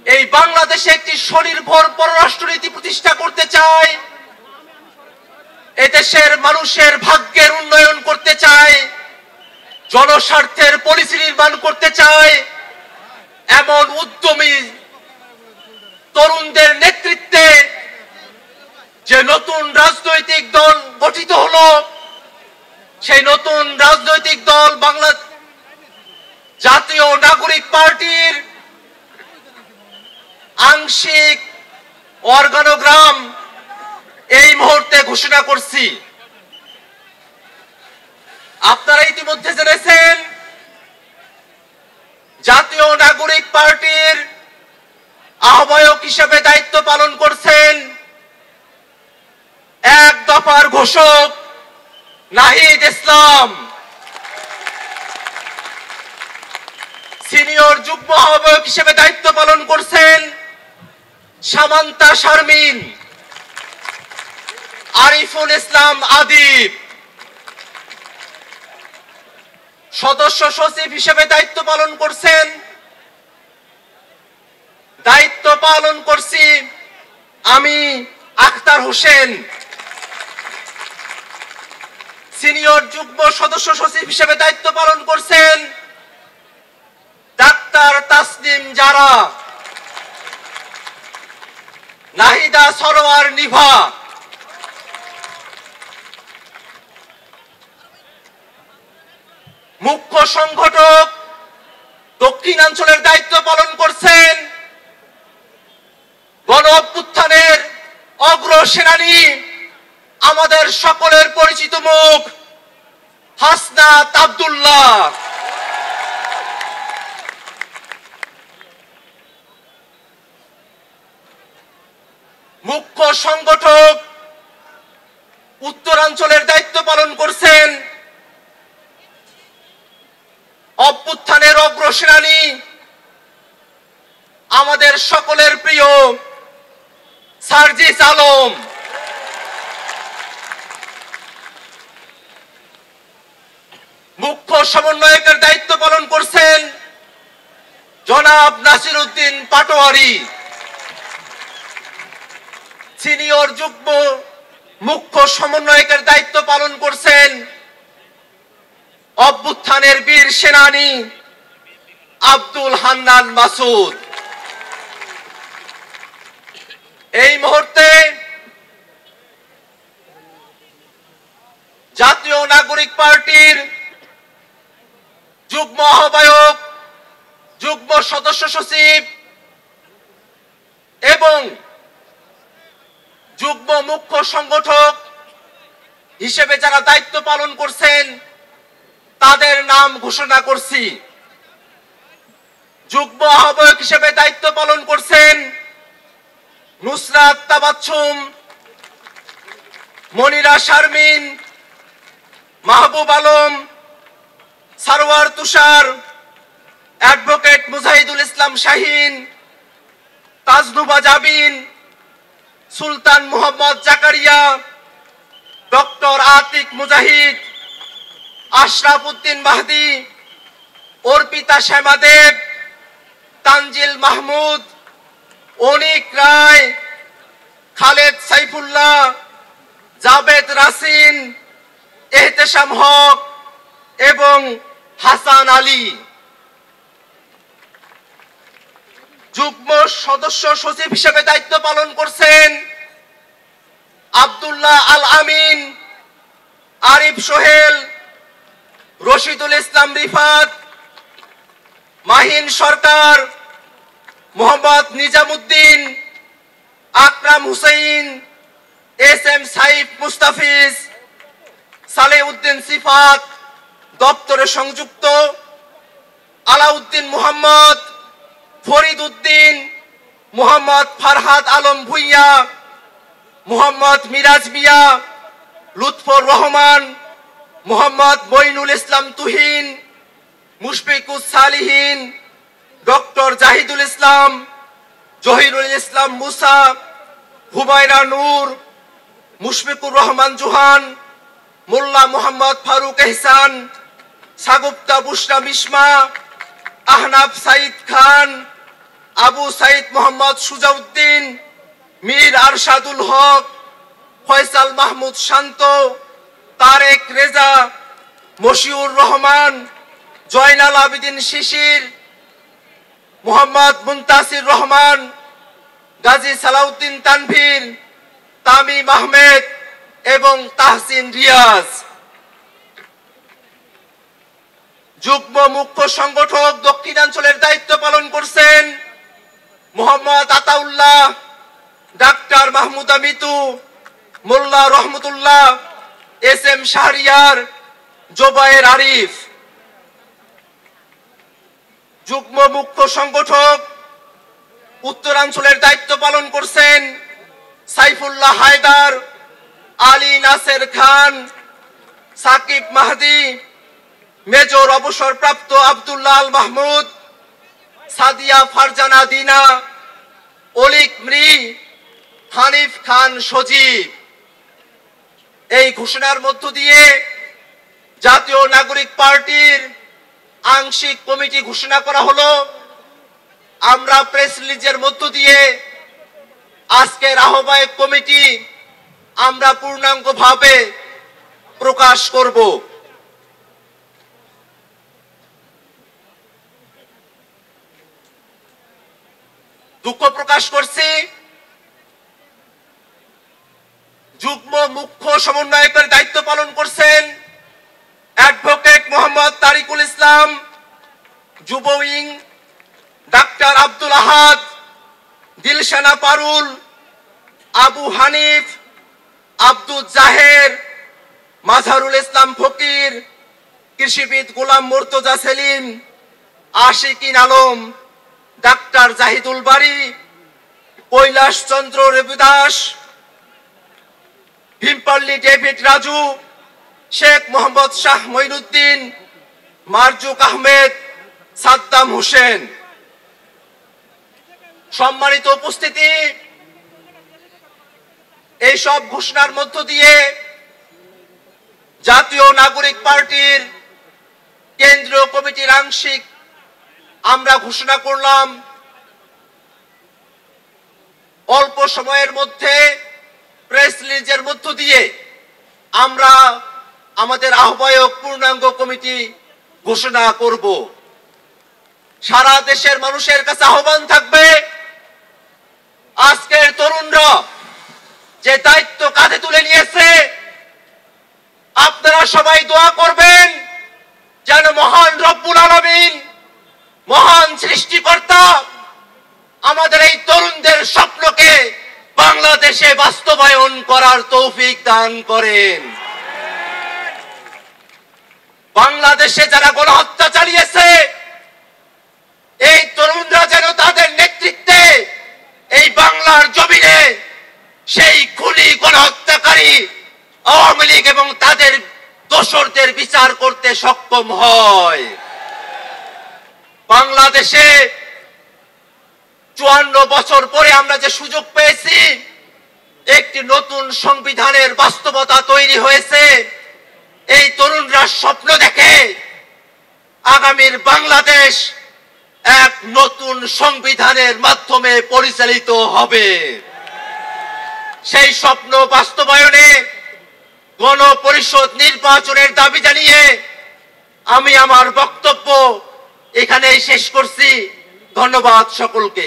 এই বাংলাদেশে একটি স্বনির্ভর পররাষ্ট্রনীতি প্রতিষ্ঠা করতে চায়, এদেশের মানুষের ভাগ্যের উন্নয়ন করতে চায়, জনস্বার্থের পলিসি নির্মাণ করতে চায়, এমন উদ্যমী তরুণদের নেতৃত্বে যে নতুন রাজনৈতিক দল গঠিত হলো, সেই নতুন রাজনৈতিক দল বাংলা জাতীয় নাগরিক পার্টির আংশিক অর্গানোগ্রাম এই মুহূর্তে ঘোষণা করছি। আপনারা ইতিমধ্যে জেনেছেন জাতীয় নাগরিক পার্টির আহ্বায়ক হিসেবে দায়িত্ব পালন করছেন এক দফার ঘোষক নাহিদ ইসলাম। সিনিয়র যুগ্ম আহ্বায়ক হিসেবে দায়িত্ব পালন করছেন সামান্তা শারমিন। আরিফুল ইসলাম আদিব সদস্য সচিব হিসেবে দায়িত্ব পালন করছি আমি আখতার হোসেন। সিনিয়র যুগ্ম সদস্য সচিব হিসেবে দায়িত্ব পালন করছেন ডাক্তার তাসনিম জারা। নাহিদা সরোয়ার নিভা মুখ্য সংগঠক দক্ষিণাঞ্চলের দায়িত্ব পালন করছেন গণ অভ্যুত্থানের অগ্রসেনানী আমাদের সকলের পরিচিত মুখ হাসনাত আব্দুল্লাহ। মুখ্য সংগঠক উত্তরাঞ্চলের দায়িত্ব পালন করছেন অভ্যুত্থানের অগ্রসেনানী আমাদের সকলের প্রিয় সার্জিস আলম। মুখ্য সমন্বয়কের দায়িত্ব পালন করছেন জনাব নাসির উদ্দিন পাটোয়ারি। সিনিয়র যুগ্ম মুখ্য সমন্বয়কের দায়িত্ব পালন করছেন অভ্যুত্থানের বীর সেনানী আব্দুল হান্নান মাসুদ। এই মুহূর্তে জাতীয় নাগরিক পার্টির যুগ্ম আহ্বায়ক, যুগ্ম সদস্য সচিব এবং যুগ্ম মুখ্য সংগঠক হিসেবে যারা দায়িত্ব পালন করছেন তাদের নাম ঘোষণা করছি। যুগ্ম আহ্বায়ক হিসেবে দায়িত্ব পালন করছেন নুসরাত তাবাচ্ছুম, মনিরা শারমিন, মাহবুব আলম, সারোয়ার তুষার, অ্যাডভোকেট মুজাহিদুল ইসলাম শাহিন, তাজনুবা জাবিন, সুলতান মোহাম্মদ জাকারিয়া, ডক্টর আতিক মুজাহিদ, আশরাফ উদ্দিন মাহদি, অর্পিতা শ্যামাদেব, তানজিল মাহমুদ, অনিক রায়, খালেদ সাইফুল্লাহ, জাবেদ রাসিন, এহতেশাম হক এবং হাসান আলী। যুগ্ম সদস্য সচিব হিসেবে দায়িত্ব পালন করছেন আব্দুল্লাহ আল আমিন, আরিফ সোহেল, রশিদুল ইসলাম রিফাত, মাহিন সরকার, মোহাম্মদ নিজামুদ্দিন, আকরাম হুসাইন, এস এম সাইফ মুস্তাফিজ, সালেউদ্দিন সিফাত দপ্তরে সংযুক্ত, আলাউদ্দিন মোহাম্মদ, ফরিদ উদ্দিন, মোহাম্মদ ফারহাদ আলম ভুইয়া, মোহাম্মদ মিরাজ মিয়া, লুৎফর রহমান, মোহাম্মদ মঈনুল ইসলাম তুহিন, মুশফিকুস সালিহিন, ডক্টর জাহিদুল ইসলাম, জহিরুল ইসলাম মুসা, হুমায়রা নূর, মুশফিকুর রহমান জোহান, মোল্লা মোহাম্মদ ফারুক এহসান, সাগুপ্তা বুশরা মিশমা, আহনাফ সাইদ খান, আবু সাইদ মোহাম্মদ সুজাউদ্দিন, মীর আরশাদুল হক, ফয়সাল মাহমুদ শান্ত, তারেক রেজা, মশিউর রহমান, জয়নাল আবেদিন শিশির, মোহাম্মদ মুনতাসির রহমান, গাজী সালাউদ্দিন তানভীর, তামিম আহমেদ এবং তাহসিন রিয়াজ। যুগ্ম মুখ্য সংগঠক দক্ষিণাঞ্চলের দায়িত্ব পালন করছেন মোহাম্মদ আতাউল্লাহ, ডাক্তার মাহমুদা মিতু, মোল্লা রহমতুল্লাহ, এস এম শাহরিয়ার, জোবায়ের আরিফ। যুগ্ম মুখ্য সংগঠক উত্তরাঞ্চলের দায়িত্ব পালন করছেন সাইফুল্লাহ হায়দার, আলী নাসের খান, সাকিব মাহদি, মেজর অবসরপ্রাপ্ত আব্দুল্লাহ আল মাহমুদ, সাদিয়া ফারজানা দিনা, অলিক মৃ, হানিফ খান সজীব। এই ঘোষণার মধ্য দিয়ে জাতীয় নাগরিক পার্টির আংশিক কমিটি ঘোষণা করা হলো। আমরা প্রেস রিলিজের মধ্য দিয়ে আজকের আহ্বায়ক কমিটি আমরা পূর্ণাঙ্গভাবে প্রকাশ করব। দুঃখ প্রকাশ করছি যুগ্ম মুখ্য সমন্বয়কের দায়িত্ব পালন করছেন অ্যাডভোকেট মোহাম্মদ তারিকুল ইসলাম, যুব উইং ডাক্তার আব্দুল আহাদ, দিলশানা পারুল, আবু হানিফ, আব্দুল জাহের, মাজহারুল ইসলাম ফকির, কৃষিবিদ গোলাম মুর্তজা সেলিম, আশিকিন আলম, ডাক্তার জাহিদুল বারী, কৈলাস চন্দ্র রবিদাস, ভীমপল্লী ডেভিড রাজু, শেখ মোহাম্মদ শাহ মঈনুদ্দিন, মারজুক আহমেদ, সাদ্দাম হোসেন। সম্মানিত উপস্থিতি, এই সব ঘোষণার মধ্য দিয়ে জাতীয় নাগরিক পার্টির কেন্দ্রীয় কমিটির আংশিক আমরা ঘোষণা করলাম অল্প সময়ের মধ্যে প্রেস রিলিজের মধ্য দিয়ে আমরা আমাদের আহ্বায়ক পূর্ণাঙ্গ কমিটি ঘোষণা করব। সারা দেশের মানুষের কাছে আহ্বান থাকবে, আজকের তরুণরা যে দায়িত্ব কাঁধে তুলে নিয়েছে, আপনারা সবাই দোয়া করবেন যেন মহান রব্বুল আলামিন, মহান সৃষ্টিকর্তা আমাদের এই তরুণদের স্বপ্নকে বাংলাদেশে বাস্তবায়ন করার তৌফিক দান করেন। বাংলাদেশে যারা গণহত্যা চালিয়েছে, এই তরুণরা যেন তাদের নেতৃত্বে এই বাংলার জমিনে সেই খুনি গণহত্যাকারী আওয়ামী লীগ এবং তাদের দোসরদের বিচার করতে সক্ষম হয়। বাংলাদেশে 54 বছর পরে আমরা যে সুযোগ পেয়েছি, একটি নতুন সংবিধানের বাস্তবতা তৈরি হয়েছে। এই তরুণরা স্বপ্ন দেখে আগামীর বাংলাদেশ এক নতুন সংবিধানের মাধ্যমে পরিচালিত হবে। সেই স্বপ্ন বাস্তবায়নে গণপরিষদ নির্বাচনের দাবি জানিয়ে আমি আমার বক্তব্য এখানেই শেষ করছি। ধন্যবাদ সকলকে।